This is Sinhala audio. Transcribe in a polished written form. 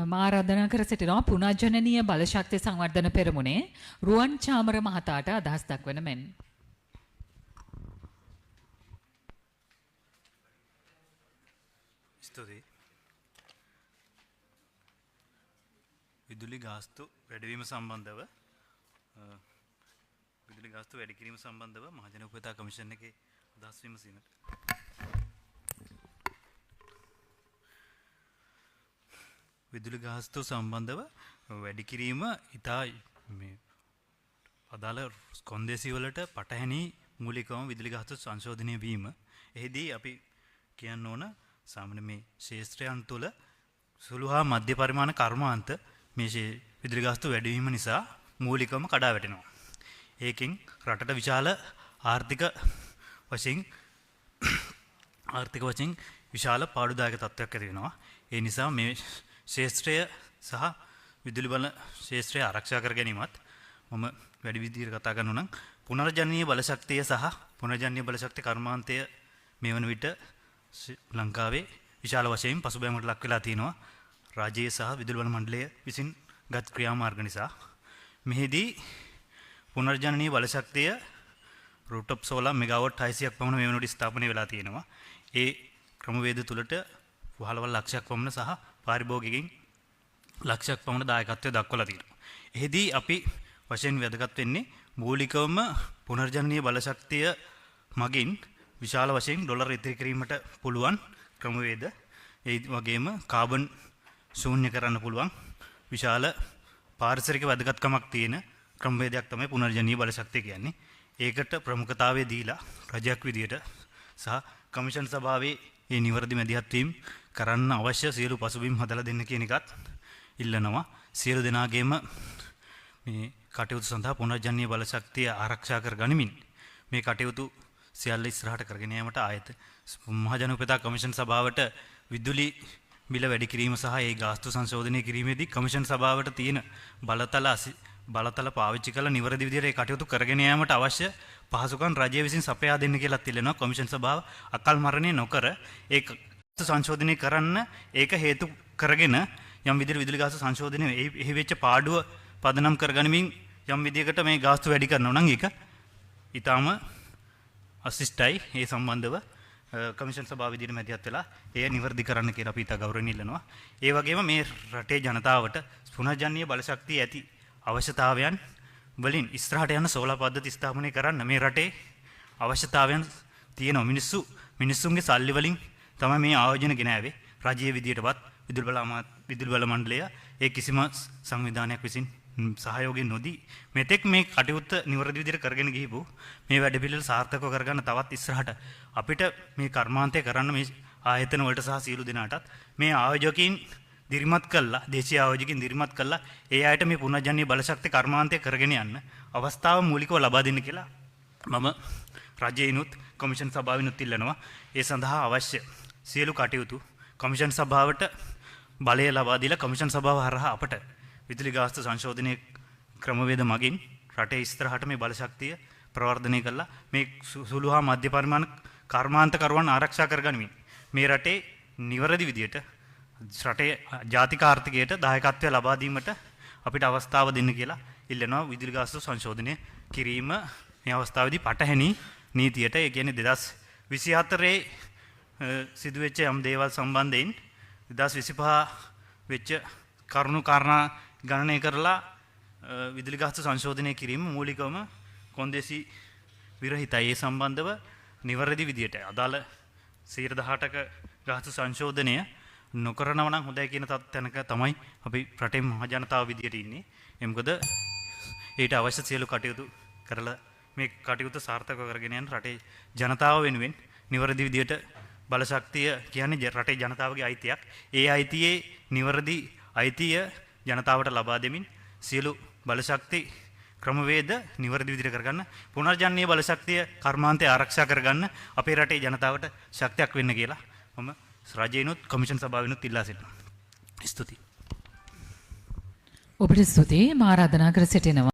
මා ආරාධනා කර සිටිනවා පුනර්ජනනීය බලශක්ති සංවර්ධන පෙරමුණේ රුවන් චාමර මහතාට අදහස් දක්වන මෙන්. ස්තුතියි. විදුලි ගාස්තු වැඩිවීම සම්බන්ධව විදුලි ගාස්තු වැඩි කිරීම සම්බන්ධව මහජන උපයෝගිතා කමිෂන් එකේ අදහස් විමසීමට විදුලි ගාස්තු සම්බන්ධව වැඩි කිරීම ඉතා මේ අදාළ කොන්දේසි වලට පටහැනි මූලිකවම විදුලි ගාස්තු සංශෝධනය වීම. එහිදී අපි කියන්න ඕන සාමාන්‍ය මේ ශේෂ්ත්‍රයන් තුළ සුළු හා මධ්‍ය පරිමාණ කර්මාන්ත මේ විදුලි ගාස්තු වැඩිවීම නිසා මූලිකවම කඩා වැටෙනවා. ඒකෙන් රටට විශාල ආර්ථික වශයෙන් විශාල පාඩුදායක තත්ත්වයක් ඇති වෙනවා. ඒ නිසා මේ ශේෂ්ත්‍රය සහ විදුලි බල ශේෂ්ත්‍රය ආරක්ෂා කර ගැනීමත් මම වැඩි විදිහට කතා කරනවා නම් පුනර්ජනනීය බලශක්තිය සහ පුනර්ජනනීය බලශක්ති කර්මාන්තය මේ වන විට ලංකාවේ විශාල වශයෙන් පසුබෑමකට ලක් වෙලා තිනවා රාජ්‍යය සහ විදුලි බල මණ්ඩලය විසින් ගත් ක්‍රියාමාර්ග නිසා. මෙහිදී පුනර්ජනනීය බලශක්තිය රූටොප් සෝලාර් මෙගාවොට් 600ක් පමණ මේ වෙනකොට ස්ථාපනය වෙලා තියෙනවා. ඒ ක්‍රමවේද තුලට වහලවල් ලක්ෂයක් පමණ සහ පාරිභෝගිකයින් ලක්ෂයක් පමණ දායකත්වය දක්වලා තියෙනවා. එහිදී අපි වශයෙන් වැදගත් වෙන්නේ මූලිකවම පුනර්ජනනීය බලශක්තිය මගින් විශාල වශයෙන් ඩොලර් ඉතිරි කිරීමට පුළුවන් ක්‍රමවේද. ඒ වගේම කාබන් ශූන්‍ය කරන්න පුළුවන් විශාල පාරිසරික වැදගත්කමක් තියෙන ක්‍රමවේදයක් තමයි පුනර්ජනනීය බලශක්තිය කියන්නේ. ඒකට ප්‍රමුඛතාවය දීලා රජයක් විදියට සහ කමිෂන් සභාවේ මේ නිවැරදි මැදිහත් වීම කරන්න අවශ්‍ය සියලු පසුබිම් හදලා දෙන්න කියන එකත් ඉල්ලනවා. සියලු දෙනාගේම මේ කටයුතු සඳහා පුනර්ජනනීය බලශක්තිය ආරක්ෂා කර ගනිමින් මේ කටයුතු සියල්ල ඉස්සරහට කරගෙන යාමට ආයත මහජන උපයෝගිතා කමිෂන් සභාවට විදුලි බිල වැඩි කිරීම සහ ඒ ගාස්තු සංශෝධනය කිරීමේදී කමිෂන් සභාවට තියෙන බලතල පාවිච්චි කළ නිවැරදි විදිහට ඒ කටයුතු කරගෙන යාමට අවශ්‍ය පහසුකම් රජය විසින් සපයා දෙන්න කියලා ඉල්ලනවා. කමිෂන් සභාව අකල් මරණය නොකර ඒ සංශෝධනය කරන්න ඒක හේතු කරගෙන යම් විදිහට විදුලි ගාස්තු සංශෝධනය එහි වෙච්ච පාඩුව පදනම් කරගනිමින් යම් විදිහකට මේ ගාස්තු වැඩි කරනවා නම් ඒක ඊටාම අසිස්ටයි. ඒ සම්බන්ධව කමිෂන් සභාව විදිහට මැදිහත් වෙලා එය නිවැරදි කරන්න කියලා අපි ඉතා ගෞරවයෙන් ඉල්ලනවා. ඒ වගේම මේ රටේ ජනතාවට පුනර්ජනනීය බලශක්තිය ඇති අවශ්‍යතාවයන් වලින් ඉස්සරහට යන සෝලාර් පද්ධති ස්ථාපනය කරන්න මේ රටේ අවශ්‍යතාවයන් තියෙනවා. මිනිස්සුන්ගේ සල්ලි වලින් තමයි මේ ආයෝජන ගෙනාවේ. රජයේ විදියටවත් විදුලි බල මණ්ඩලය ඒ කිසිම සංවිධානයක් විසින් සහයෝගයෙන් නොදී මෙතෙක් මේ කටයුත්ත නිවැරදි විදිහට කරගෙන ගිහිපු මේ වැඩපිළිවෙල සාර්ථකව කරගන්න තවත් ඉස්සරහට අපිට මේ කර්මාන්තය කරන්න මේ ආයතන වලට සහ සියලු දෙනාටත් මේ ආයෝජකයින් දිරිමත් කළා, දේශීය ආයෝජකයින් දිරිමත් කළා ඒ අයට මේ පුනර්ජනනීය බලශක්ති කර්මාන්තය කරගෙන යන්න අවස්ථාව මූලිකව ලබා දෙන්න කියලා මම රජයේනුත් කමිෂන් සභාවිනුත් ඉල්ලනවා. ඒ සඳහා අවශ්‍ය සියලු කටයුතු කමිෂන් සභාවට බලය ලබා දීලා කමිෂන් සභාව හරහා අපට විදුලි ගාස්තු සංශෝධනයේ ක්‍රමවේද මගින් රටේ ඉස්සරහට මේ බලශක්තිය ප්‍රවර්ධනය කළා මේ සුළු හා මධ්‍ය පරිමාණ කර්මාන්තකරුවන් ආරක්ෂා කරගනිමින් මේ රටේ නිවැරදි විදියට රටේ ජාතික ආර්ථිකයට දායකත්වය ලබා දීමට අපිට අවස්ථාව දෙන්න කියලා ඉල්ලනවා. විදුලි ගාස්තු සංශෝධනය කිරීම මේ අවස්ථාවේදී පටහැනි නීතියට ඒ කියන්නේ 2024 සිදුවෙච්ච යම් දේවල් සම්බන්ධයෙන් 2025 වෙච්ච කරුණු කාරණා ගණනය කරලා විදුලි ගාස්තු සංශෝධනය කිරීම මූලිකවම කොන්දේසි විරහිතයි. ඒ සම්බන්ධව නිවැරදි විදියට අදාළ 18%ක ගාස්තු සංශෝධනය නොකරනව නම් හොඳයි කියන තත්ත්වයක තමයි අපි රටේ මහ ජනතාව විදියට ඉන්නේ. මොකද ඊට අවශ්‍ය සියලු කටයුතු කරලා මේ කටයුතු සාර්ථකව කරගෙන යන රටේ ජනතාව වෙනුවෙන් නිවැරදි විදියට බලශක්තිය කියන්නේ රටේ ජනතාවගේ අයිතියක්. ඒ අයිතියේ නිවැරදි අයිතිය ජනතාවට ලබා දෙමින් සියලු බලශක්ති ක්‍රමවේද නිවැරදි විදිහට කරගන්න පුනර්ජනනීය බලශක්තිය කර්මාන්තය ආරක්ෂා කරගන්න අපේ රටේ ජනතාවට ශක්තියක් වෙන්න කියලා මම රජයේනුත් කමිෂන් සභාවෙනුත් ඉල්ලා සිටිනවා. ස්තුතියි. ඔබට ස්තුතියි. මා ආරාධනා කර සිටිනවා